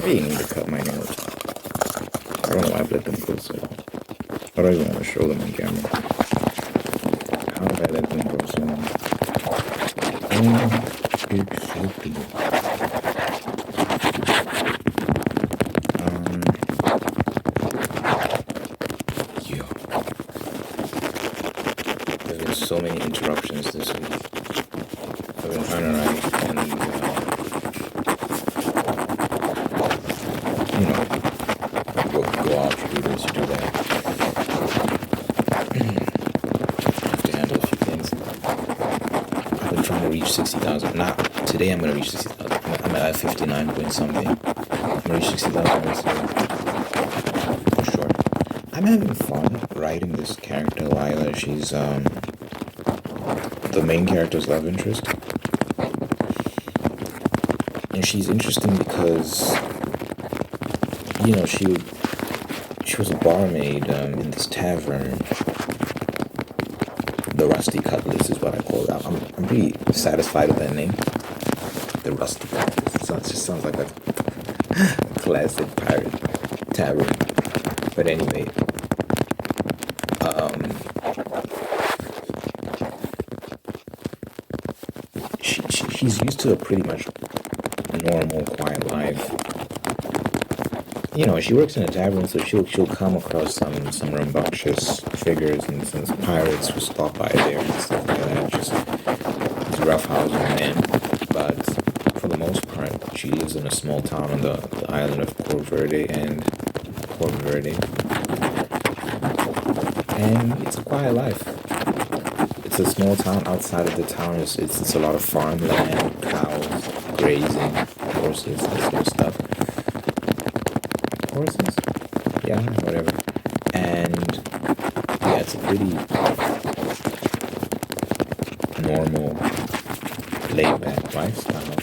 I need to cut my nails. I don't know why I've let them grow so long. I don't even want to show them on camera. How did I let them grow so long? It's sleepy. Yo. There's been so many interruptions this week. I've been trying to write and go out, you do this, you do that. I have to handle a few things. I've been trying to reach 60,000. Not today, I'm going to reach 60,000. I'm at 59 point something. I'm going to reach 60,000 for sure. I'm having fun writing this character, Lila. She's the main character's love interest. And she's interesting because, you know, she was a barmaid in this tavern. The Rusty Cutlass is what I call it. I'm pretty satisfied with that name. The Rusty Cutlass. It just sounds like a classic pirate tavern. But anyway, she's used to a pretty much normal, quiet life. You know, she works in a tavern, so she'll come across some rambunctious figures and some pirates who stop by there and stuff like that. Just these roughhousing men. But for the most part, she lives in a small town on the island of Corp Verde, and it's a quiet life. It's a small town. Outside of the town, it's a lot of farmland, cows, grazing, horses, that sort of stuff. Horses? Yeah, whatever. And yeah, it's a pretty normal, laid-back lifestyle.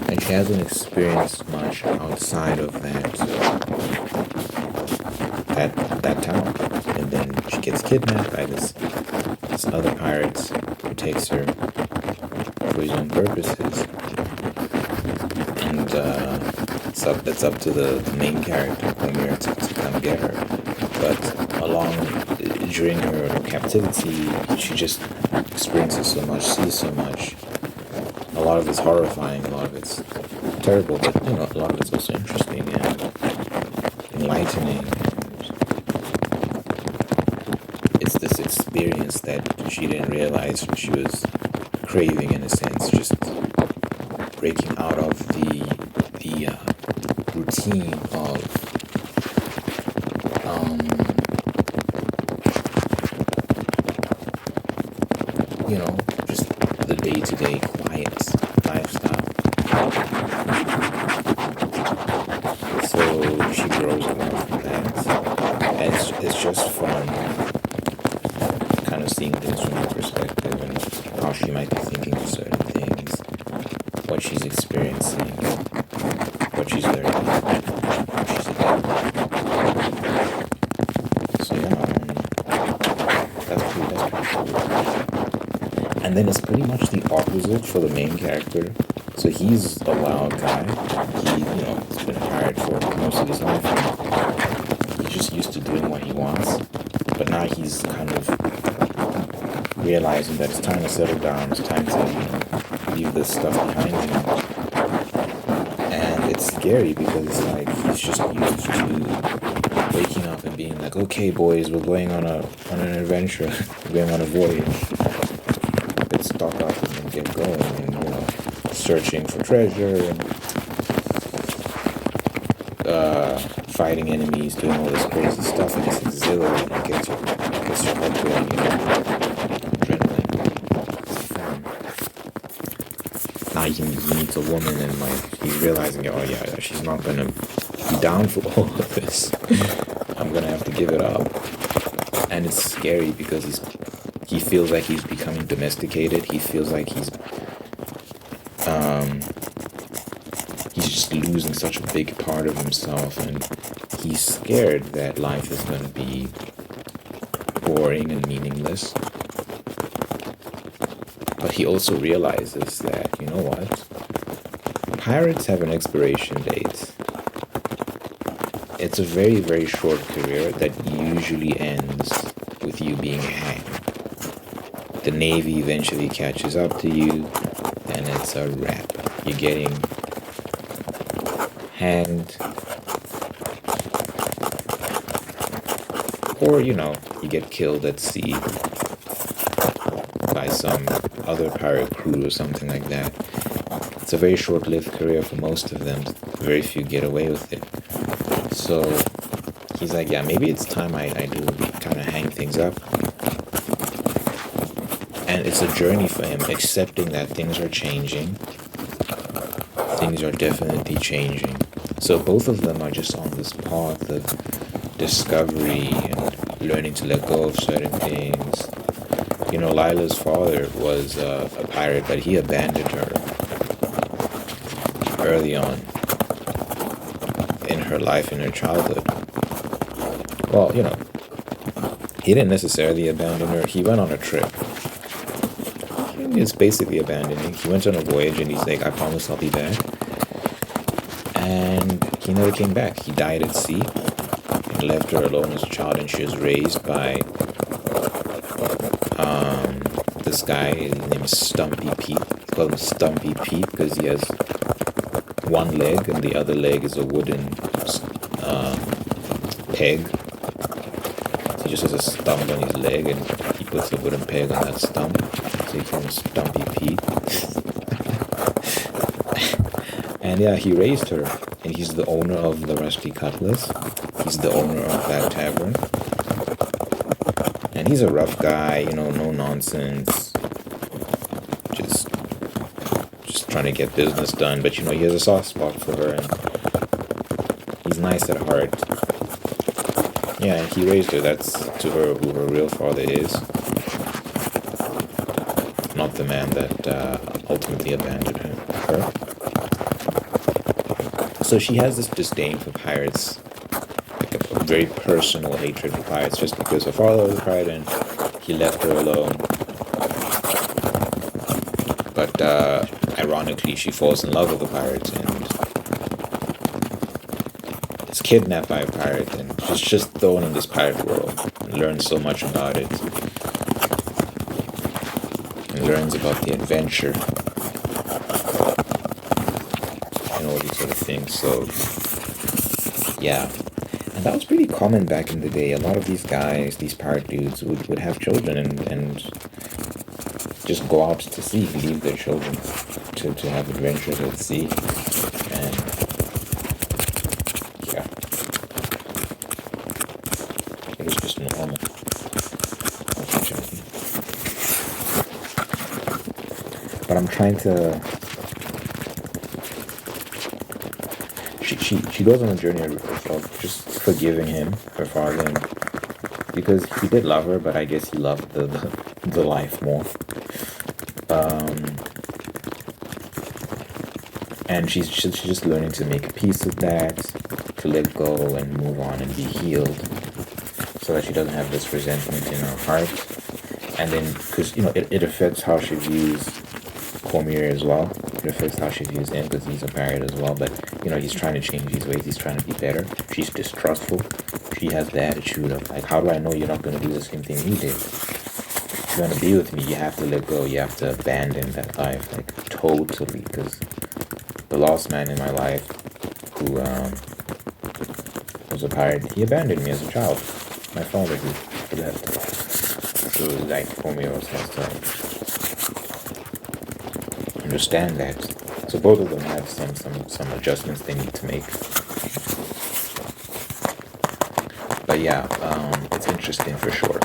And she hasn't experienced much outside of that town. And then she gets kidnapped by this other pirate who takes her for his own purposes. And that's up to the main character, Homer, to kind of get her. But during her captivity, she just experiences so much, sees so much. A lot of it's horrifying, a lot of it's terrible, but you know, a lot of it's also interesting and enlightening. It's this experience that she didn't realize she was craving, in a sense, just breaking out of the routine of you know, just the day-to-day quiet lifestyle. So she grows a lot from that, and it's just fun kind of seeing things from her perspective and how she might be thinking of certain things, what she's experiencing, what she's learning, what she's adapting. So yeah, that's pretty cool. And then it's pretty much the opposite for the main character. So he's a wild guy. He, you know, has been a pirate for most of his life. He's just used to doing what he wants. But now he's kind of realizing that it's time to settle down. It's time to, you know, leave this stuff behind him. And it's scary because it's like he's just used to waking up and being like, okay, boys, we're going on an adventure. We're going on a voyage. Let's stock up and get going, and you know, searching for treasure and fighting enemies, doing all this crazy stuff, and it's exhilarating. It gets your heart going, adrenaline. It's fun. Now he meets a woman and like he's realizing, oh yeah, she's not gonna be down for all of this. I'm gonna have to give it up. And it's scary because he feels like he's becoming domesticated. He feels like he's just losing such a big part of himself, and he's scared that life is going to be boring and meaningless. But he also realizes that, you know what? Pirates have an expiration date. It's a very, very short career that usually ends with you being hanged. The Navy eventually catches up to you, and it's a wrap. You're getting hanged, or you get killed at sea by some other pirate crew or something like that. It's a very short-lived career for most of them. Very few get away with it. So he's like, yeah, maybe it's time I do kind of hang things up. And it's a journey for him, accepting that things are changing. Things are definitely changing. So both of them are just on this path of discovery and learning to let go of certain things. Lila's father was a pirate, but he abandoned her early on in her life, in her childhood. Well, he didn't necessarily abandon her. He went on a trip. It's basically abandoning. He went on a voyage and he's like, I promise I'll be back. And he never came back. He died at sea and left her alone as a child, and she was raised by this guy. His name is Stumpy Pete. He calls him Stumpy Pete because he has one leg and the other leg is a wooden peg. He just has a stump on his leg and he puts a wooden peg on that stump. So he calls him Stumpy Pete. And yeah, he raised her, and he's the owner of the Rusty Cutlass. He's the owner of that tavern. And he's a rough guy, no nonsense. Just trying to get business done. But he has a soft spot for her, and he's nice at heart. Yeah, and he raised her. That's to her who her real father is. Not the man that ultimately abandoned her. So she has this disdain for pirates, like a very personal hatred for pirates, just because her father was a pirate and he left her alone. But ironically, she falls in love with the pirates and is kidnapped by a pirate, and she's just thrown in this pirate world and learns so much about it. And learns about the adventure. All these sort of things. So yeah, and that was pretty common back in the day. A lot of these guys, these pirate dudes, would have children and just go out to sea, leave their children to have adventures at sea. And yeah, it was just normal. But I'm trying to. She goes on a journey of just forgiving him, her father, because he did love her, but I guess he loved the life more. And she's just learning to make peace with that, to let go and move on and be healed, so that she doesn't have this resentment in her heart. And then, because it affects how she views Cormier as well. It affects how she views him because he's a pirate as well. But he's trying to change his ways. He's trying to be better. She's distrustful. She has the attitude of like, how do I know you're not going to do the same thing you did? If you're going to be with me, you have to let go. You have to abandon that life, like totally. Because the last man in my life who was a pirate, he abandoned me as a child. My father who left. So like Cormier also has to understand that. So both of them have some adjustments they need to make. But yeah, it's interesting for sure.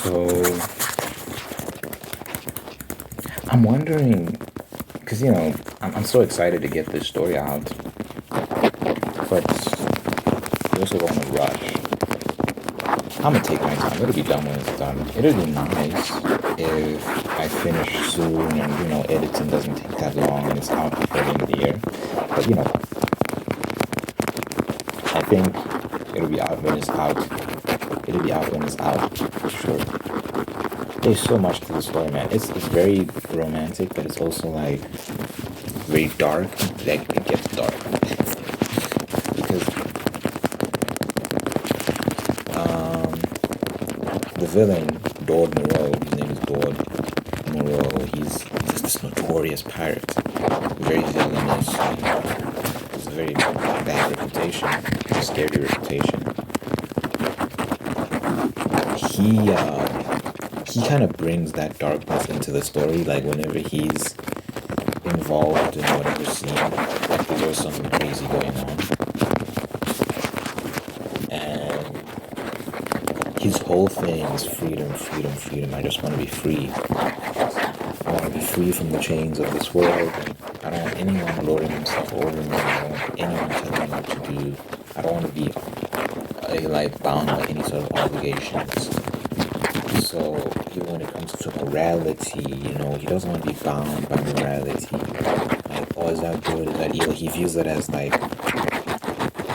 So I'm wondering, because I'm so excited to get this story out, but I also don't want to rush. I'm gonna take my time. It'll be done when it's done. It'll be nice if I finish soon and editing doesn't take that long and it's out before the end of the year. But I think it'll be out when it's out. It'll be out when it's out for sure. There's so much to the story, man. It's very romantic, but it's also like very dark. Like it gets dark because the villain, Dord Moreau, his name is Dord Moreau. He's just this notorious pirate, very villainous. Has a very bad reputation, a scary reputation. He kind of brings that darkness into the story. Like whenever he's involved in whatever scene, like there's something crazy going on, and his whole thing is freedom, freedom, freedom. I just want to be free. I want to be free from the chains of this world. I don't want anyone lording himself over me. I don't want anyone telling me what to do. I don't want to be like bound by any sort of obligations. So even when it comes to morality, he doesn't want to be bound by morality. Like, oh, is that good? Is that evil? He views it as like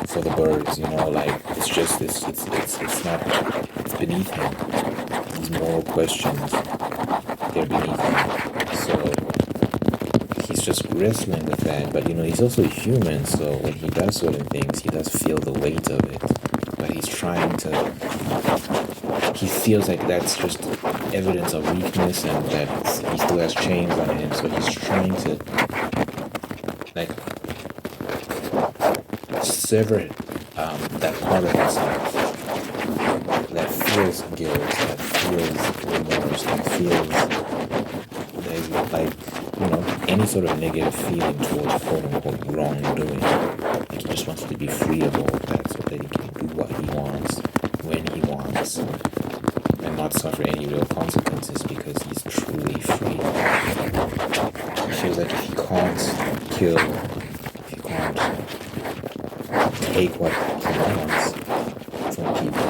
for the birds, like it's just it's not, it's beneath him. These moral questions, they're beneath him. So he's just wrestling with that. But he's also human, so when he does certain things, he does feel the weight of it. But he's trying to. He feels like that's just evidence of weakness and that he still has chains on him, so he's trying to like sever that part of himself that feels guilt, that feels remorse, that feels like any sort of negative feeling towards quote unquote wrongdoing. Like he just wants to be free of all of that so that he can do what he wants when he wants and not suffer any real consequences because he's truly free. He feels like if he can't kill, if he can't take what he wants from people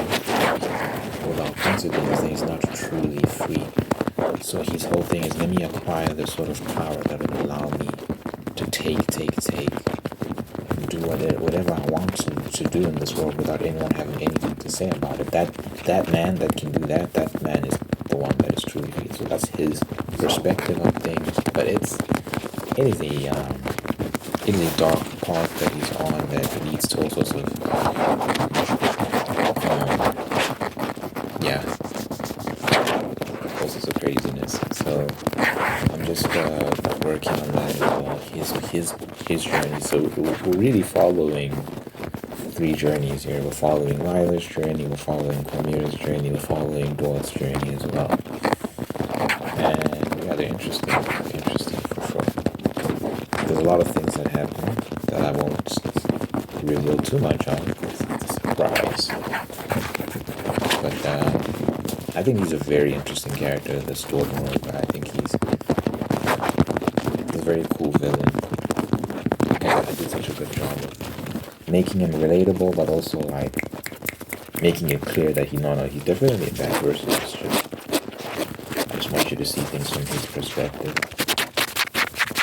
without consequences, then he's not truly free. So his whole thing is, let me acquire this sort of power that will allow me to take, and do whatever I want to do in this world without anyone having anything to say about it. That man that can do that man is the one that is truly free. So that's his perspective on things. But it is a dark path that he's on that leads to all sorts of all sorts of craziness. So I'm just working on that as well. His journey. So we're really following 3 journeys here. We're following Lila's journey, we're following Cormira's journey, we're following Dord's journey as well. And yeah, they're interesting for sure. There's a lot of things that happen that I won't reveal too much on because it's a surprise. But I think he's a very interesting character, this Dord Moreau, but I think he's a very cool villain. I did such a good job of making him relatable, but also like making it clear that he's definitely a bad person. I just want you to see things from his perspective.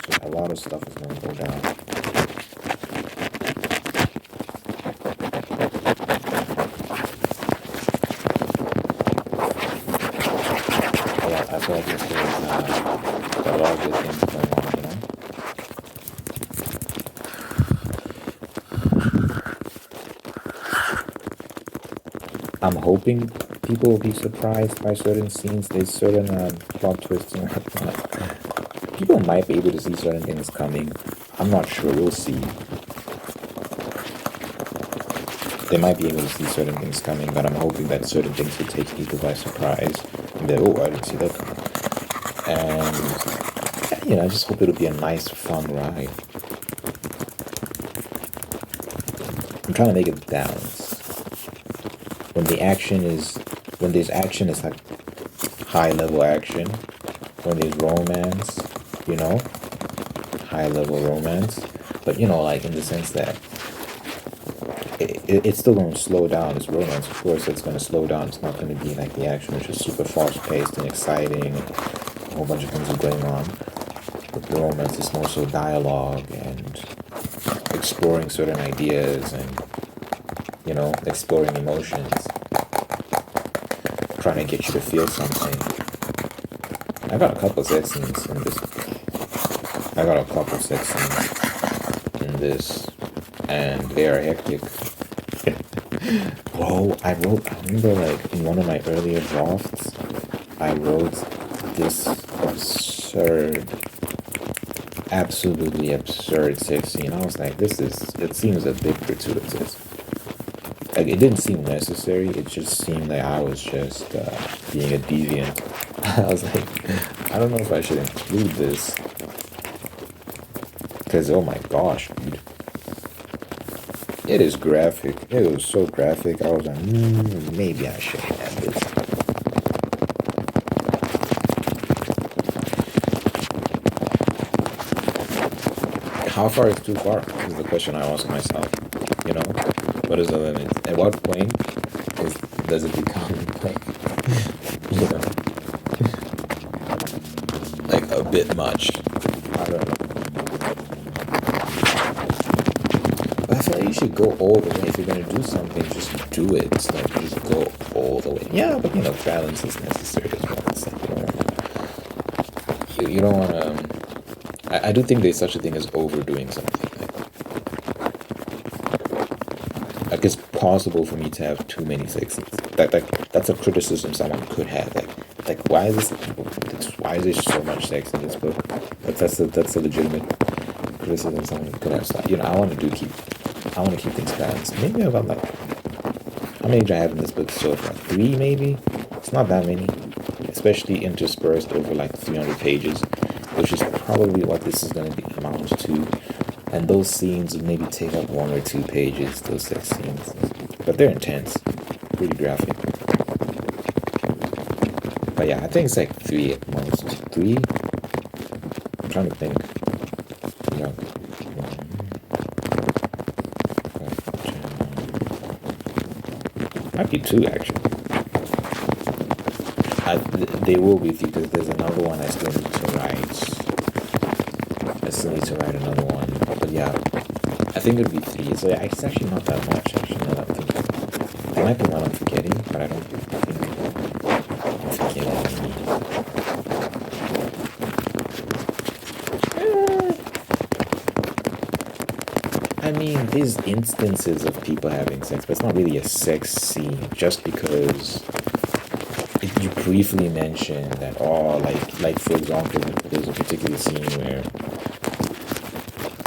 So a lot of stuff is going to go down. I feel like this is a lot of good things going on, I'm hoping people will be surprised by certain scenes. There's certain plot twists and whatnot. People might be able to see certain things coming. I'm not sure. We'll see. They might be able to see certain things coming, but I'm hoping that certain things will take people by surprise. And they're, oh, I didn't see that coming. And yeah, I just hope it'll be a nice, fun ride. I'm trying to make it balance. When the action is, when there's action, it's like high level action. When there's romance, you know, high level romance. But you know, like in the sense that it's still going to slow down. It's romance, of course, it's going to slow down. It's not going to be like the action, which is super fast paced and exciting, and a whole bunch of things are going on. But the romance is more so dialogue and exploring certain ideas and, you know, exploring emotions, trying to get you to feel something. I got a couple sex scenes in this. I got a couple sex scenes in this, and they are hectic. Bro, I remember like in one of my earlier drafts, I wrote this absurd, absolutely absurd sex scene. I was like, it seems a bit gratuitous. Like, it didn't seem necessary, it just seemed like I was just being a deviant. I was like, I don't know if I should include this. Because, oh my gosh, dude. It is graphic. It was so graphic. I was like, maybe I should have this. How far is too far? Is the question I ask myself. You know, what is the limit? At what point does it become like, you know, like a bit much? I don't know. But I feel like you should go all the way. If you're gonna do something, just do it. It's like just go all the way. Yeah, but you know, balance is necessary as well. It's like you don't wanna. I do think there's such a thing as overdoing something. Like it's possible for me to have too many sex scenes. That's a criticism someone could have. Like why is there so much sex in this book? That's a legitimate criticism someone could have. So, you know, I want to keep things balanced. Maybe I've got like, how many do I have in this book so far? 3 maybe? It's not that many, especially interspersed over like 300 pages, which is probably what this is going to be amount to. And those scenes would maybe take up 1 or 2 pages, those sex scenes. But they're intense, pretty graphic. But yeah, I think it's like 3 at most. 3? I'm trying to think. Yeah. Might be 2 actually. They will be 3 because there's another one I still need to write. I still need to write another one. But yeah, I think it would be 3. So yeah, it's actually not that much actually, now that I'm thinking. There might be one I'm forgetting, but I don't think I'm forgetting any. I mean, there's instances of people having sex, but it's not really a sex scene just because you briefly mentioned that, oh, like for example, there's a particular scene where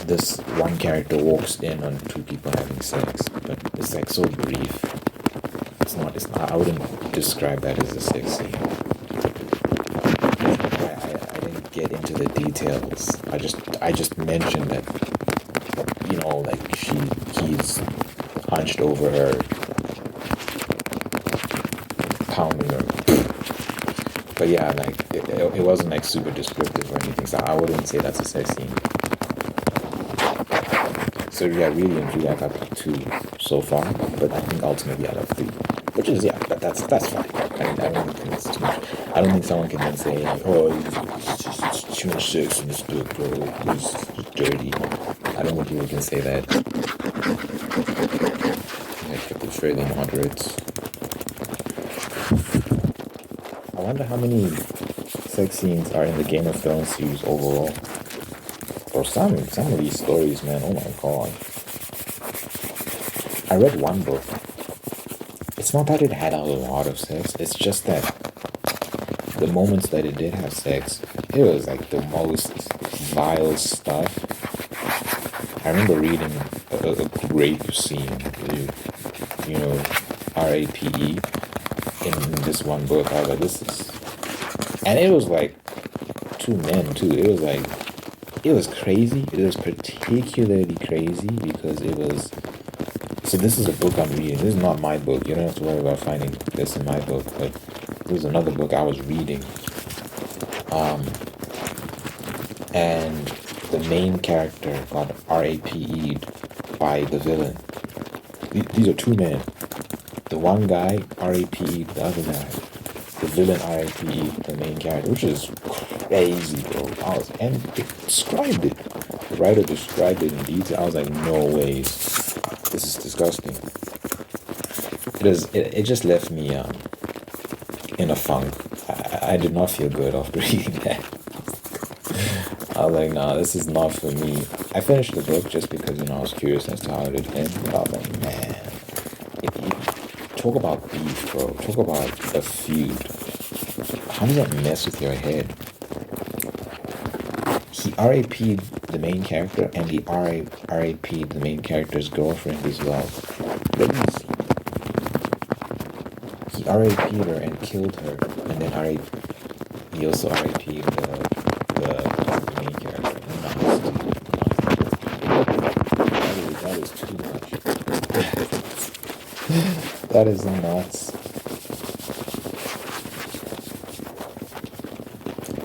this one character walks in on 2 people having sex, but it's like so brief. It's not, I wouldn't describe that as a sex scene. I didn't get into the details. I just mentioned that, you know, like he's hunched over her, pounding her. But yeah, like it wasn't like super descriptive or anything, so I wouldn't say that's a sex scene. So yeah, really and truly, I got like 2 so far, but I think ultimately I got 3, which is that's fine. I don't think it's too much. I don't think someone can then say like, oh, it's too much sex in this book, bro. It's dirty. I don't think people can say that. I kept it fairly moderate. I wonder how many sex scenes are in the Game of Thrones series overall. Or some of these stories, man. Oh my god. I read one book. It's not that it had a lot of sex. It's just that the moments that it did have sex, it was like the most vile stuff. I remember reading a rape scene, you know, RAPE, in this one book. I was like, this is, and it was like two men too. It was like, it was crazy. It was particularly crazy because it was. So this is a book I'm reading. This is not my book. You don't have to worry about finding this in my book. But this was another book I was reading. And the main character got RAPE'd by the villain. These are two men. The one guy RAPE'd the other guy. The villain RAPE'd the main character, which is crazy, bro. And it described it. The writer described it in detail. I was like, no ways. This is disgusting. It just left me in a funk. I did not feel good after reading that. I was like, nah, this is not for me. I finished the book just because, I was curious as to how it would end. But I was like, man, talk about beef, bro. Talk about a feud. How does that mess with your head? He RAP'd the main character, and he RAP'd the main character's girlfriend as well. Let me see. He RAP'd her and killed her, and then he also RAP'd the main character. That is too much. That is nuts.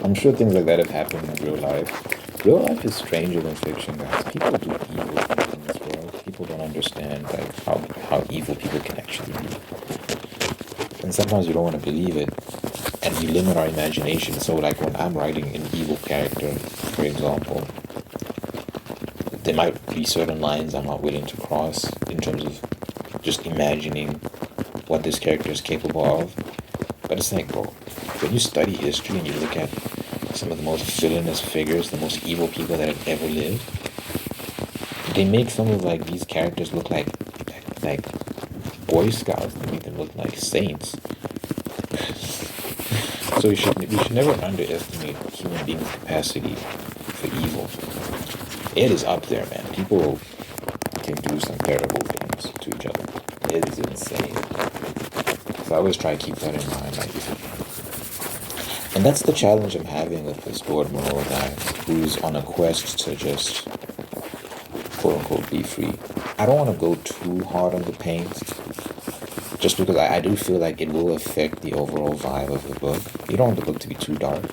I'm sure things like that have happened in real life. Real life is stranger than fiction, guys. People do evil things in this world. People don't understand like how evil people can actually be. And sometimes you don't want to believe it. And we limit our imagination. So like when I'm writing an evil character, for example, there might be certain lines I'm not willing to cross in terms of just imagining what this character is capable of. But it's like, bro, when you study history and you look at some of the most villainous figures, the most evil people that have ever lived, they make some of like these characters look like Boy Scouts. They make them look like saints. So we should never underestimate human beings' capacity for evil. It is up there, man. People can do some terrible things to each other. It is insane. So I always try to keep that in mind. And that's the challenge I'm having with this Lord Monroe guy, who's on a quest to just, quote unquote, be free. I don't want to go too hard on the paint, just because I do feel like it will affect the overall vibe of the book. You don't want the book to be too dark,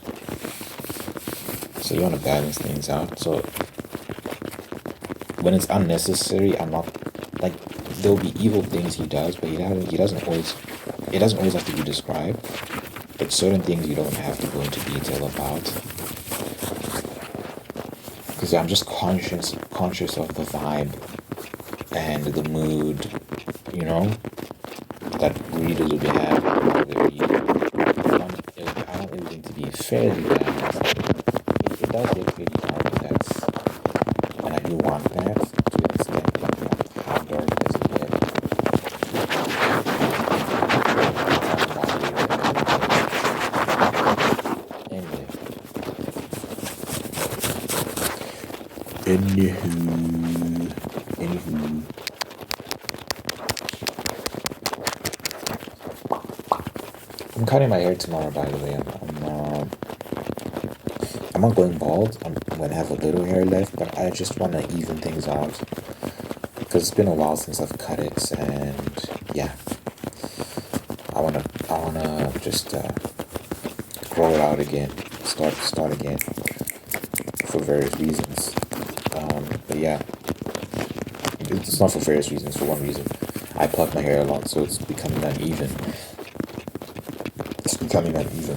so you want to balance things out. So when it's unnecessary, I'm not, like, there'll be evil things he does, but he doesn't always, it doesn't always have to be described. But certain things you don't have to go into detail about, because I'm just conscious of the vibe and the mood, that readers will be having while they read. I want everything to be fairly balanced. It does get really dark, and I do want that to an extent. But how dark does it get? Anywho. I'm cutting my hair tomorrow, by the way. I'm not going bald. I'm gonna have a little hair left, but I just want to even things out because it's been a while since I've cut it, and yeah, I wanna just grow it out again, start again for various reasons. But yeah, it's not for various reasons. For one reason, I pluck my hair a lot, so it's becoming uneven.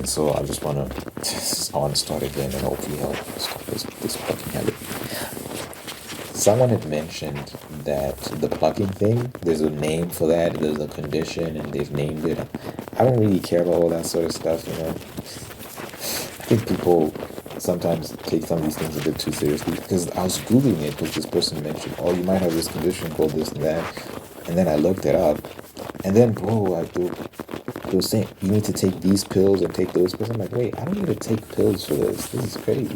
So I just want to start again, and hopefully help stop this plucking habit. Someone had mentioned that the plucking thing, there's a name for that, there's a condition, and they've named it. I don't really care about all that sort of stuff, I think people sometimes take some of these things a bit too seriously, because I was Googling it, because this person mentioned, oh, you might have this condition called this and that, and then I looked it up, And then, bro, like they were saying you need to take these pills and take those pills. I'm like, wait, I don't need to take pills for this. This is crazy.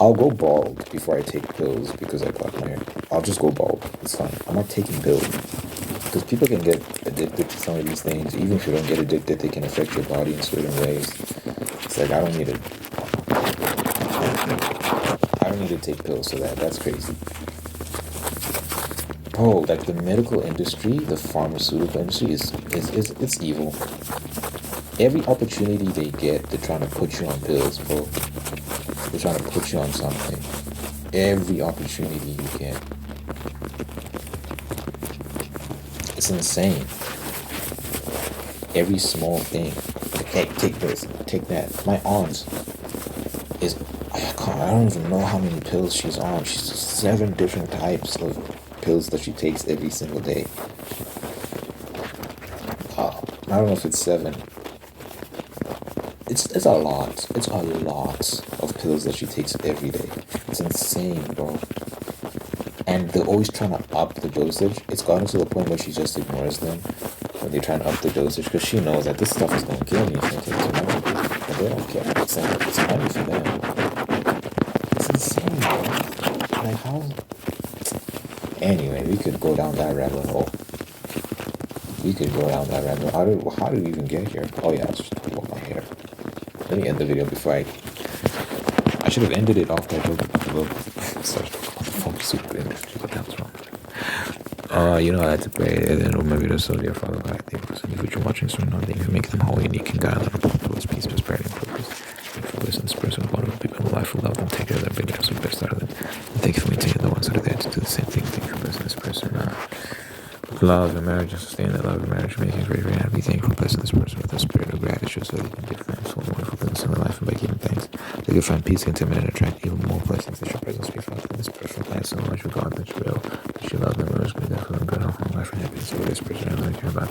I'll go bald before I take pills because I cut my hair. I'll just go bald. It's fine. I'm not taking pills because people can get addicted to some of these things. Even if you don't get addicted, they can affect your body in certain ways. It's like I don't need to. I don't need to take pills for that. That's crazy. Bro, like the medical industry, the pharmaceutical industry is it's evil. Every opportunity they get, they're trying to put you on pills, bro. They're trying to put you on something. Every opportunity you get. It's insane. Every small thing. Like, hey, take this, take that. My aunt is I don't even know how many pills she's on. She's 7 different types of pills that she takes every single day. I don't know if it's 7. It's a lot. It's a lot of pills that she takes every day. It's insane, bro. And they're always trying to up the dosage. It's gotten to the point where she just ignores them when they try and up the dosage because she knows that this stuff is going to kill me if I take too much. And they don't care. It's money for them. It's insane, bro. Like, how? Anyway, we could go down that rabbit hole. How did we even get here? Oh, yeah, I was just talking about my hair. Let me end the video before I should have ended it off by talking about the pharmaceutical industry, but that was wrong. I had to pray, and then my video, so dear Father God, thank you for the future watching, so now thank you for making them whole, unique, and guide them towards peace, prosperity, and purpose. Thank you for blessing this person, one of the people in life who love them, take care of their big and best out of them. And thank you for maintaining the ones that are there to do the same thing. Thank you for blessing this person. Love and marriage and sustain that love and marriage, making it very, very happy. Thank you for blessing this person with a spirit of gratitude so that you can give thanks for the wonderful things in their life and by giving thanks. They can find peace, contentment, and attract even more blessings that your presence be found in this person. Thanks so much for God that you will, that you love them, and is good, that for them, good health, and life, and happiness. So this person I really care about.